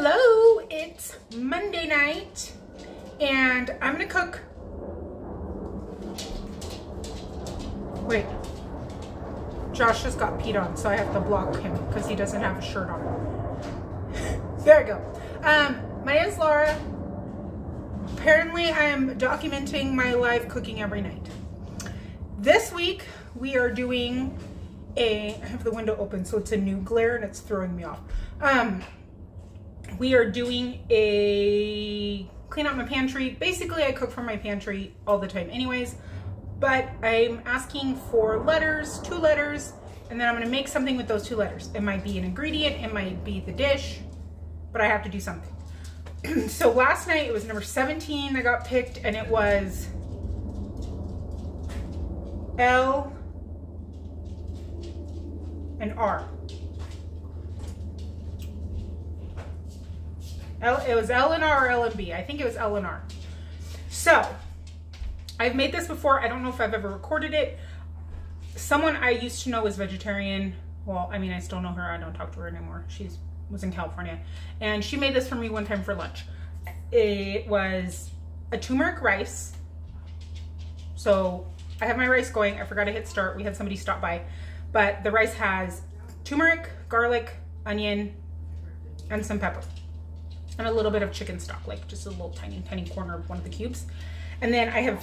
Hello, it's Monday night and I'm gonna cook. Wait, Josh just got peed on, so I have to block him because he doesn't have a shirt on. There we go. My name is Laura. Apparently I am documenting my live cooking every night. This week we are doing I have the window open so it's a new glare and it's throwing me off. We are doing a clean out my pantry. Basically I cook from my pantry all the time anyways, but I'm asking for letters, 2 letters, and then I'm gonna make something with those 2 letters. It might be an ingredient, it might be the dish, but I have to do something. So last night it was number 17 that got picked, and it was L and R. It was L and R or L and B. I think it was L and R. So I've made this before. I don't know if I've ever recorded it. Someone I used to know was vegetarian. Well, I mean, I still know her. I don't talk to her anymore. She was in California. And she made this for me one time for lunch. It was a turmeric rice. So I have my rice going. I forgot to hit start. We had somebody stop by. But the rice has turmeric, garlic, onion, and some pepper. And a little bit of chicken stock, like just a little tiny, tiny corner of one of the cubes. And then I have,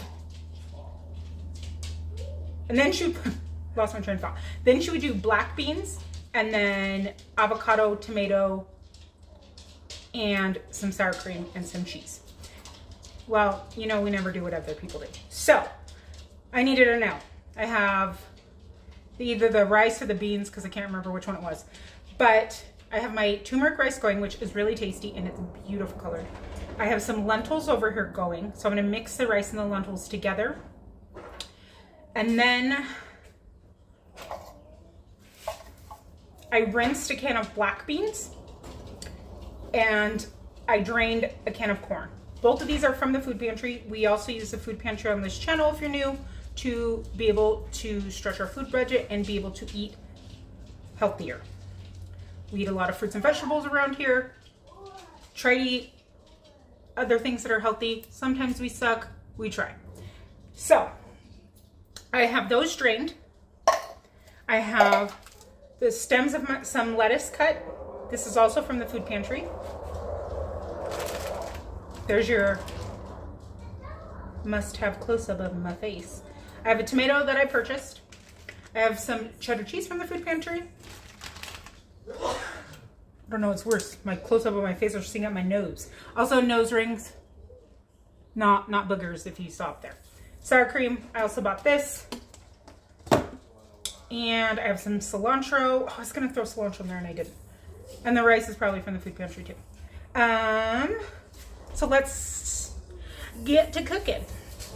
and then she, lost my train of thought. Then she would do black beans and then avocado, tomato, and some sour cream and some cheese. Well, you know, we never do what other people do. So I needed to know. I have either the rice or the beans because I can't remember which one it was. But I have my turmeric rice going, which is really tasty and it's beautiful colored. I have some lentils over here going. So I'm gonna mix the rice and the lentils together. And then I rinsed a can of black beans and I drained a can of corn. Both of these are from the food pantry. We also use the food pantry on this channel if you're new, to be able to stretch our food budget and be able to eat healthier. We eat a lot of fruits and vegetables around here. Try to eat other things that are healthy. Sometimes we suck, we try. So I have those drained. I have the stems of some lettuce cut. This is also from the food pantry. There's your must-have close-up of my face. I have a tomato that I purchased. I have some cheddar cheese from the food pantry. I don't know what's worse, my close-up of my face or seeing up my nose. Also nose rings, not boogers if you saw up there. Sour cream, I also bought this. And I have some cilantro. Oh, I was gonna throw cilantro in there and I didn't. And the rice is probably from the food pantry too. So let's get to cooking.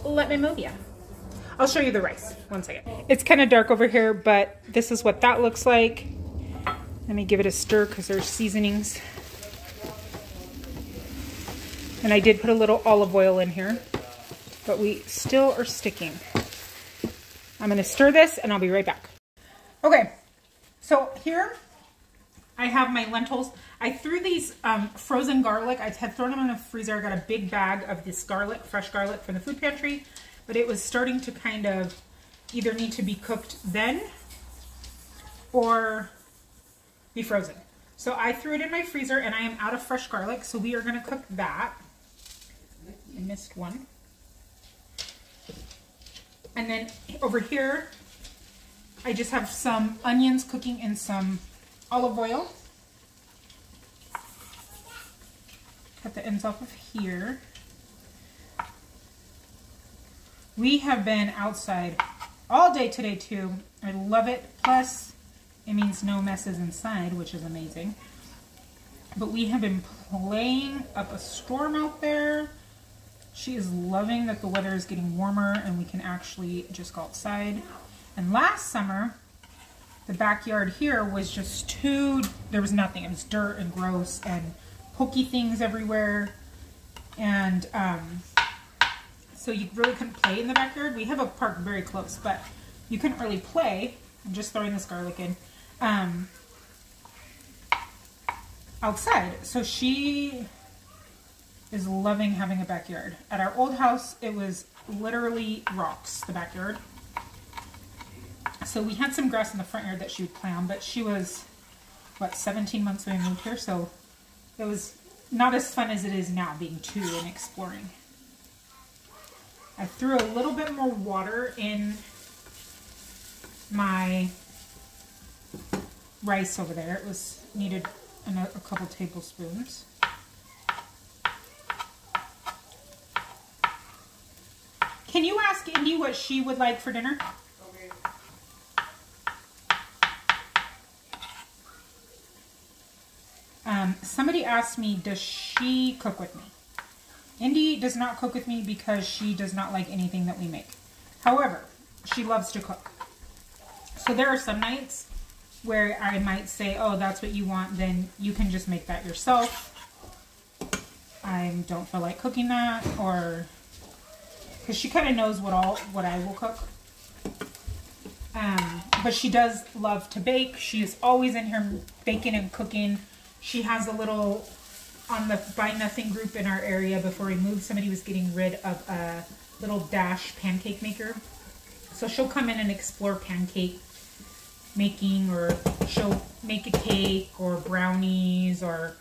Let me move you. I'll show you the rice, 1 second. It's kind of dark over here, but this is what that looks like. Let me give it a stir because there's seasonings. And I did put a little olive oil in here, but we still are sticking. I'm gonna stir this and I'll be right back. Okay, so here I have my lentils. I threw these frozen garlic. I had thrown them in the freezer. I got a big bag of this garlic, fresh garlic from the food pantry, but it was starting to kind of either need to be cooked then or be frozen. So I threw it in my freezer and I am out of fresh garlic, so we are gonna cook that. I missed one. And then over here, I just have some onions cooking in some olive oil. Cut the ends off of here. We have been outside all day today too. I love it. Plus, it means no messes inside, which is amazing. But we have been playing up a storm out there. She is loving that the weather is getting warmer and we can actually just go outside. And last summer, the backyard here was just there was nothing. It was dirt and gross and pokey things everywhere. And so you really couldn't play in the backyard. We have a park very close, but you couldn't really play. I'm just throwing this garlic in. outside. So she is loving having a backyard. At our old house, it was literally rocks, the backyard. So we had some grass in the front yard that she would play on, but she was, what, 17 months when we moved here, so it was not as fun as it is now, being 2 and exploring. I threw a little bit more water in my rice over there. It was needed a couple tablespoons. Can you ask Indy what she would like for dinner? Okay. Somebody asked me, does she cook with me? Indy does not cook with me because she does not like anything that we make. However, she loves to cook. So there are some nights where I might say, oh, that's what you want, then you can just make that yourself. I don't feel like cooking that, or because she kind of knows what I will cook. But she does love to bake. She is always in here baking and cooking. She has a little, on the Buy Nothing group in our area, before we moved, somebody was getting rid of a little Dash pancake maker. So she'll come in and explore pancake making, or she'll make a cake or brownies, or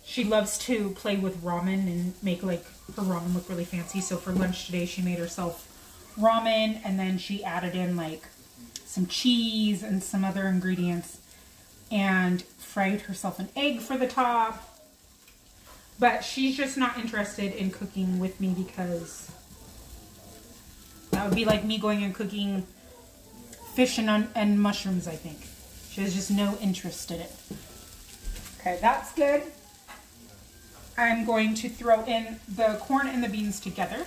she loves to play with ramen and make like her ramen look really fancy. So for lunch today, she made herself ramen, and then she added in like some cheese and some other ingredients and fried herself an egg for the top. But she's just not interested in cooking with me because that would be like me going and cooking fish and mushrooms, I think. She has just no interest in it. Okay, that's good. I'm going to throw in the corn and the beans together.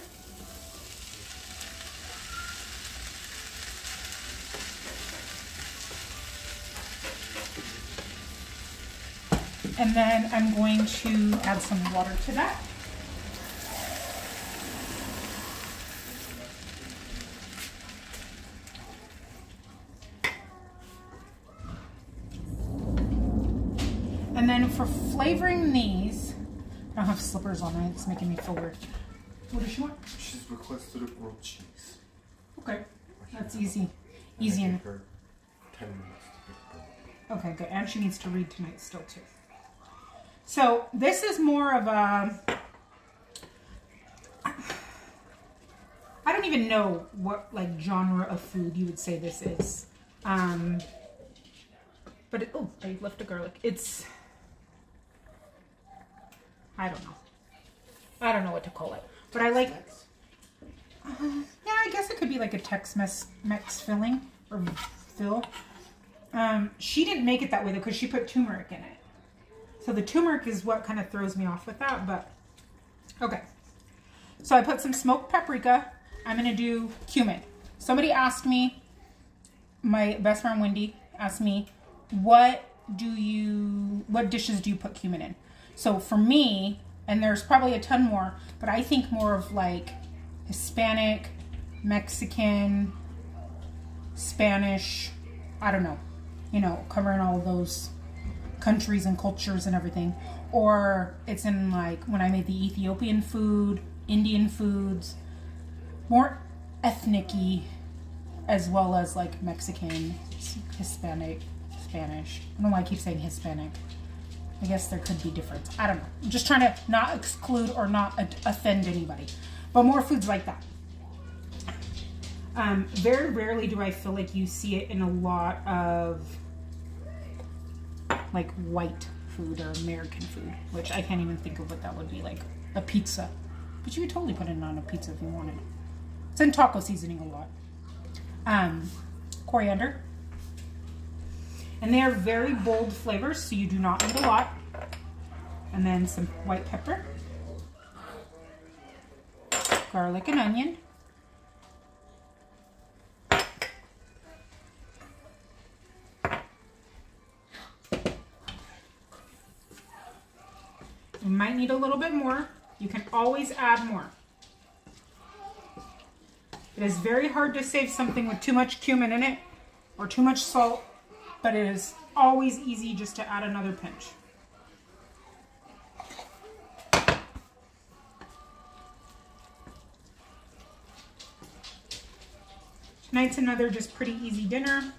And then I'm going to add some water to that. And then for flavoring these, I don't have slippers on, it's making me feel weird. What does she want? She's requested a grilled cheese. Okay, that's easy. Easy. And her 10 minutes to get done. Okay, good. And she needs to read tonight still too. So this is more of a, I don't even know what like genre of food you would say this is. But it, oh, I left a garlic. It's, I don't know. I don't know what to call it. But I like, yeah, I guess it could be like a Tex-Mex filling or fill. She didn't make it that way though because she put turmeric in it. So the turmeric is what kind of throws me off with that, but okay. So I put some smoked paprika. I'm going to do cumin. Somebody asked me, my best friend Wendy asked me, what dishes do you put cumin in? So for me, and there's probably a ton more, but I think more of like Hispanic, Mexican, Spanish, I don't know, you know, covering all those countries and cultures and everything. Or it's in like when I made the Ethiopian food, Indian foods, more ethnic-y, as well as like Mexican, Hispanic, Spanish. I don't know why I keep saying Hispanic. I guess there could be difference. I don't know. I'm just trying to not exclude or not offend anybody. But more foods like that. Very rarely do I feel like you see it in a lot of like white food or American food, which I can't even think of what that would be, like a pizza. But you could totally put it on a pizza if you wanted. It's in taco seasoning a lot. Coriander. And they are very bold flavors, so you do not need a lot. And then some white pepper. Garlic and onion. You might need a little bit more. You can always add more. It is very hard to save something with too much cumin in it or too much salt, but it is always easy just to add another pinch. Tonight's another just pretty easy dinner.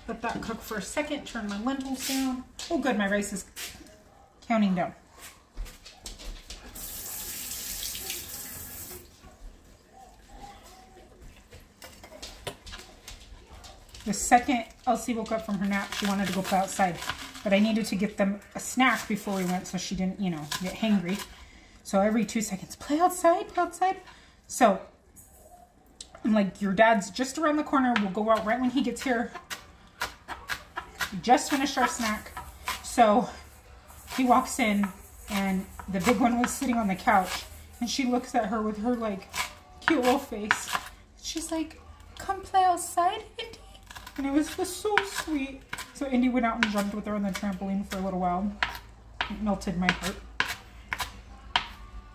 Let that cook for a second. Turn my lentils down. Oh good, my rice is counting down. The second Elsie woke up from her nap, she wanted to go play outside. But I needed to get them a snack before we went so she didn't, you know, get hangry. So every 2 seconds, play outside, play outside. So I'm like, your dad's just around the corner. We'll go out right when he gets here. We just finished our snack. So he walks in and the big one was sitting on the couch. And she looks at her with her like cute little face. She's like, come play outside, Indy. And it was just so sweet. So Indy went out and jumped with her on the trampoline for a little while. It melted my heart.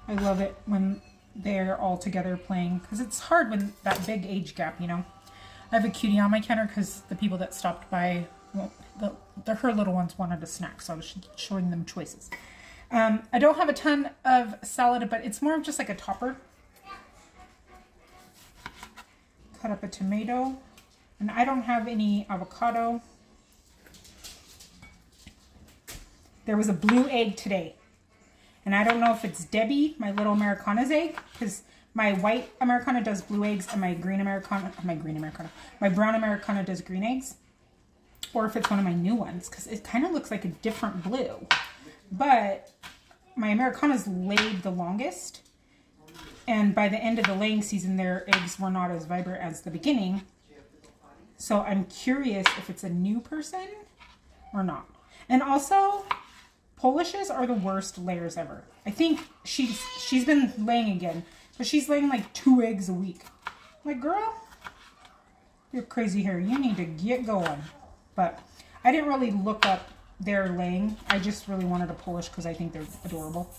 I love it when they're all together playing. Because it's hard when that big age gap, you know. I have a cutie on my counter because the people that stopped by, well, her little ones wanted a snack. So I was showing them choices. I don't have a ton of salad, but it's more of just like a topper. Cut up a tomato. And I don't have any avocado. There was a blue egg today. And I don't know if it's Debbie, my little Americana's egg, because my white Americana does blue eggs and my brown Americana does green eggs. Or if it's one of my new ones, because it kind of looks like a different blue. But my Americanas laid the longest. And by the end of the laying season, their eggs were not as vibrant as the beginning. So I'm curious if it's a new person or not. And also, Polishes are the worst layers ever. I think she's been laying again, but she's laying like 2 eggs a week. I'm like, girl, you're crazy here. You need to get going. But I didn't really look up their laying. I just really wanted a Polish because I think they're adorable.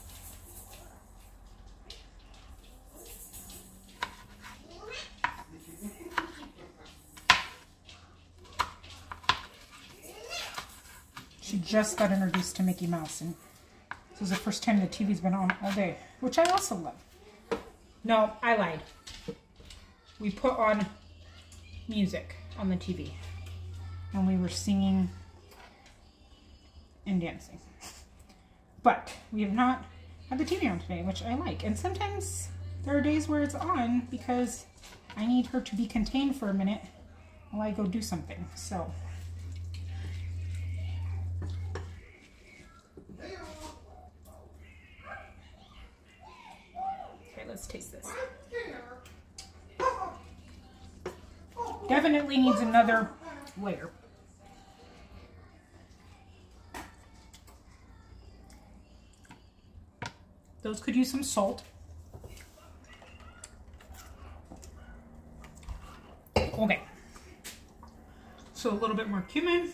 She just got introduced to Mickey Mouse, and this is the first time the TV's been on all day, which I also love. No, I lied. We put on music on the TV, and we were singing and dancing. But we have not had the TV on today, which I like. And sometimes there are days where it's on because I need her to be contained for a minute while I go do something. So... let's taste this. Definitely needs another layer. Those could use some salt. Okay. So a little bit more cumin.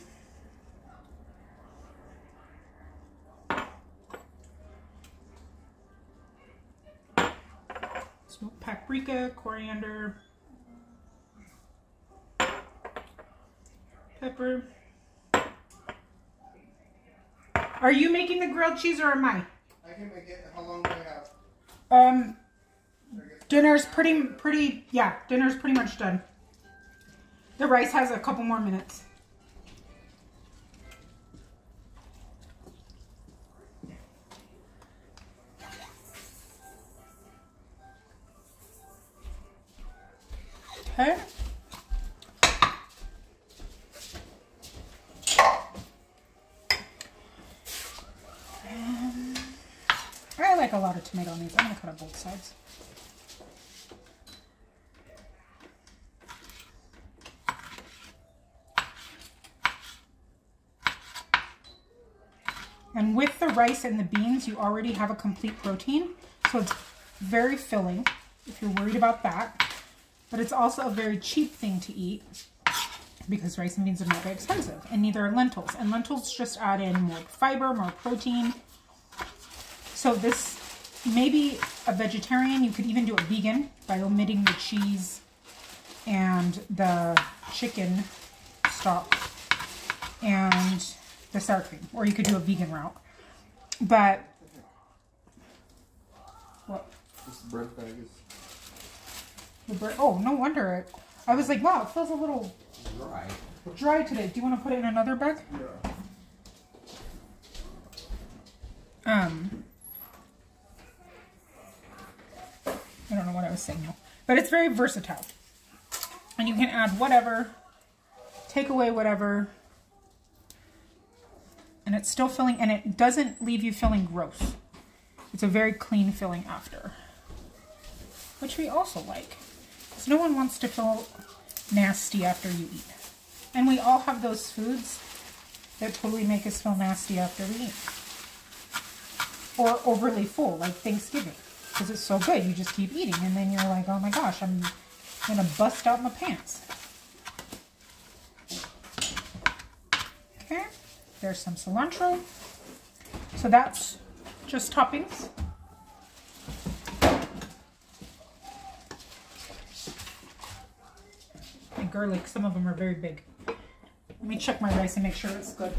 Smoked paprika, coriander, pepper. Are you making the grilled cheese or am I? I can make it. How long do I have? Dinner's pretty much done. The rice has a couple more minutes. Okay. I like a lot of tomato on these. I'm going to cut on both sides. And with the rice and the beans, you already have a complete protein. So it's very filling if you're worried about that. But it's also a very cheap thing to eat because rice and beans are not very expensive. And neither are lentils. And lentils just add in more fiber, more protein. So this may be a vegetarian. You could even do a vegan by omitting the cheese and the chicken stock and the sour cream. Or you could do a vegan route. But, what? This bread bag is... Oh, no wonder. I was like, wow, it feels a little dry today. Do you want to put it in another bag? Yeah. I don't know what I was saying now. But it's very versatile. And you can add whatever, take away whatever. And it's still filling, and it doesn't leave you feeling gross. It's a very clean filling after. Which we also like. Because no one wants to feel nasty after you eat. And we all have those foods that totally make us feel nasty after we eat. Or overly full, like Thanksgiving. Because it's so good, you just keep eating. And then you're like, oh my gosh, I'm going to bust out my pants. Okay, there's some cilantro. So that's just toppings. And garlic, some of them are very big. Let me check my rice and make sure it's good.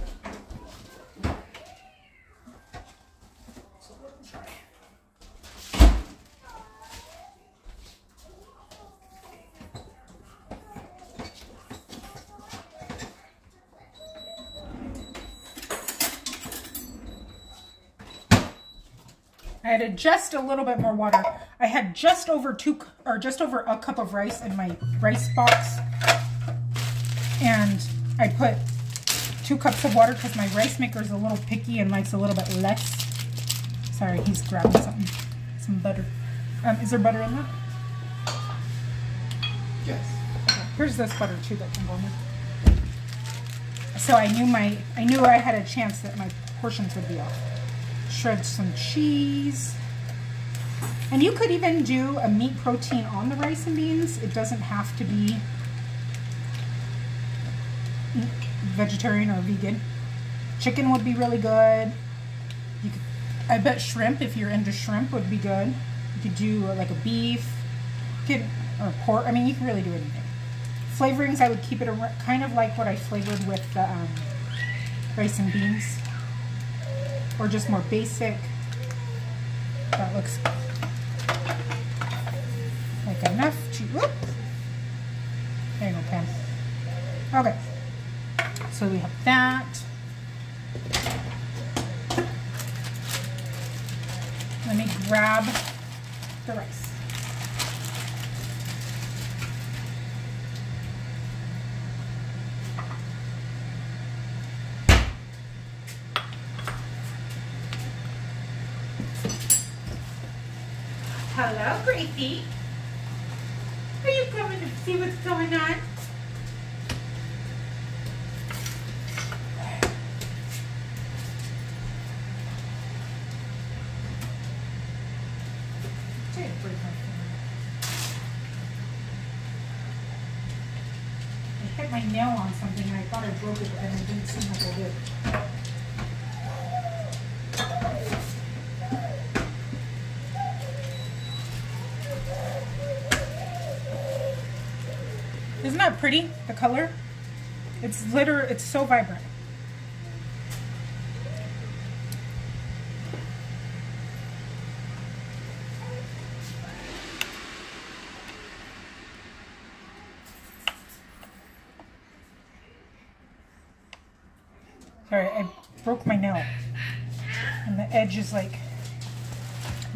I added just a little bit more water. I had just over a cup of rice in my rice box. And I put 2 cups of water because my rice maker is a little picky and likes a little bit less. Sorry, he's grabbing something. Some butter. Is there butter in that? Yes. Okay. Here's this butter too that can go in there. So I knew I had a chance that my portions would be off. Shred some cheese. And you could even do a meat protein on the rice and beans. It doesn't have to be vegetarian or vegan. Chicken would be really good. You could, I bet shrimp, if you're into shrimp, would be good. You could do like a beef, or pork. I mean, you can really do anything. Flavorings, I would keep it kind of like what I flavored with the rice and beans. Or just more basic. That looks like enough to, whoop. There you go, Pam. Okay. So we have that. Let me grab the rice. Hello, Gracie. Are you coming to see what's going on? I hit my nail on something and I thought I broke it, and it didn't seem like I did. Isn't that pretty, the color? It's so vibrant. Sorry, I broke my nail. And the edge is like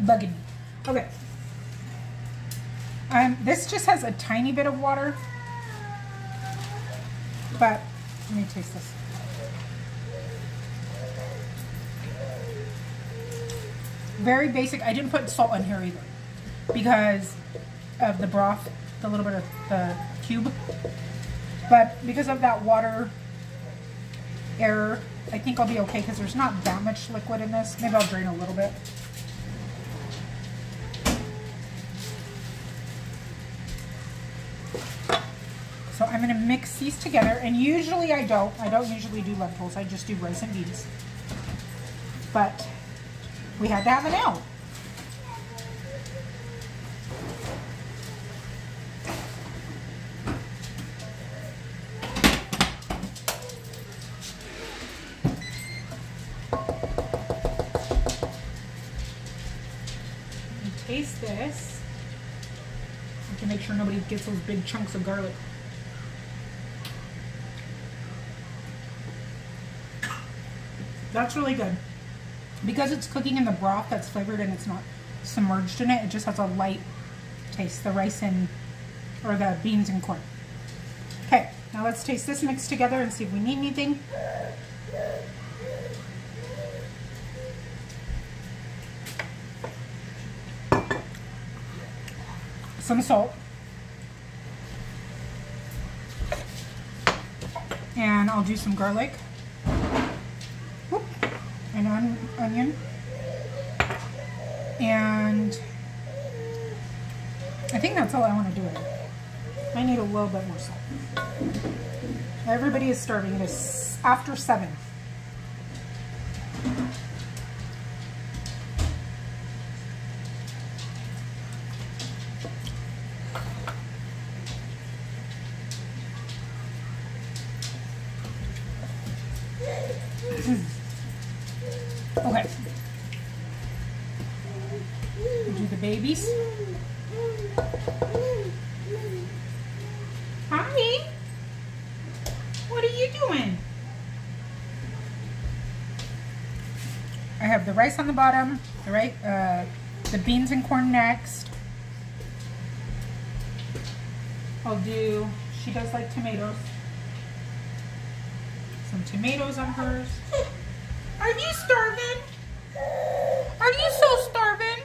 bugging me. Okay. This just has a tiny bit of water. But let me taste this. Very basic. I didn't put salt in here either because of the broth, the little bit of the cube. But because of that water error, I think I'll be okay because there's not that much liquid in this. Maybe I'll drain a little bit. So I'm going to mix these together, and usually I don't usually do lentils, I just do rice and beans. But we had to have an L. Taste this. to make sure nobody gets those big chunks of garlic. That's really good. Because it's cooking in the broth that's flavored and it's not submerged in it, it just has a light taste, the rice and, or the beans and corn. Okay, now let's taste this mix together and see if we need anything. Some salt. And I'll do some garlic. Whoop. And onion. And I think that's all I want to do with it. I need a little bit more salt. Everybody is starving. It is after 7. Okay. Do the babies. Hi. What are you doing? I have the rice on the bottom, the beans and corn next. I'll do, she does like tomatoes. Some tomatoes on hers. Are you starving? Are you so starving?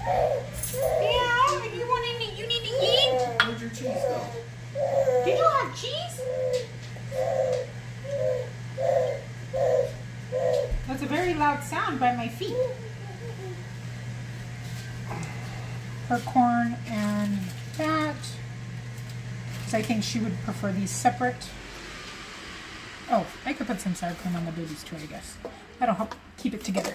Yeah, you want to eat? You need to eat? Where'd your cheese go? Did you have cheese? That's a very loud sound by my feet. Her corn and that. Because I think she would prefer these separate. Oh, I could put some sour cream on the babies too, I guess. That'll help keep it together.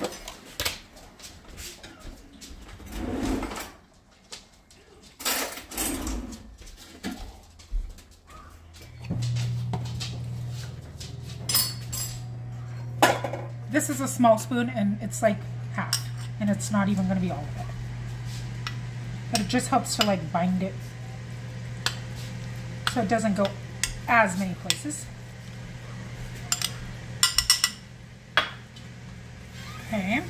This is a small spoon and it's like half, and it's not even going to be all of it. But it just helps to like bind it so it doesn't go as many places. Okay.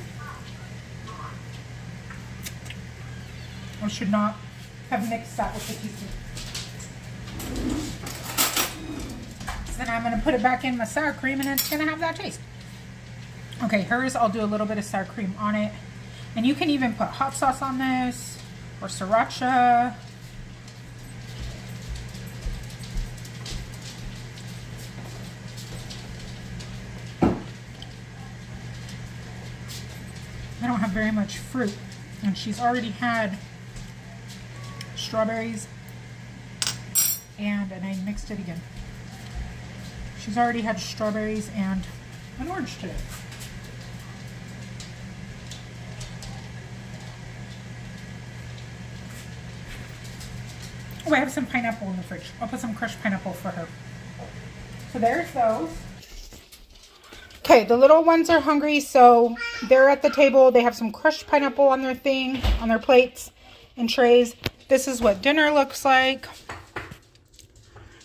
I should not have mixed that with the teaspoon. So then I'm going to put it back in my sour cream and it's going to have that taste. Okay, hers, I'll do a little bit of sour cream on it. And you can even put hot sauce on this or sriracha. I don't have very much fruit, and she's already had strawberries and I mixed it again. She's already had strawberries and an orange today. Oh, I have some pineapple in the fridge. I'll put some crushed pineapple for her. So there's those. Okay, the little ones are hungry, so they're at the table. They have some crushed pineapple on their thing, on their plates and trays. This is what dinner looks like.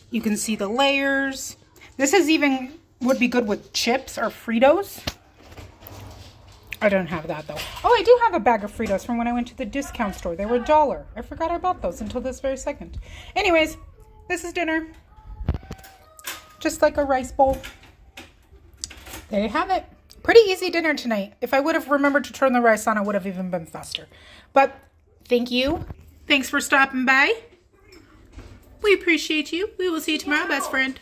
You can see the layers. This is even, would be good with chips or Fritos. I don't have that though. Oh, I do have a bag of Fritos from when I went to the discount store. They were $1. I forgot I bought those until this very second. Anyways, this is dinner. Just like a rice bowl. There you have it. Pretty easy dinner tonight. If I would have remembered to turn the rice on, it would have even been faster. But thank you. Thanks for stopping by. We appreciate you. We will see you tomorrow, best friend.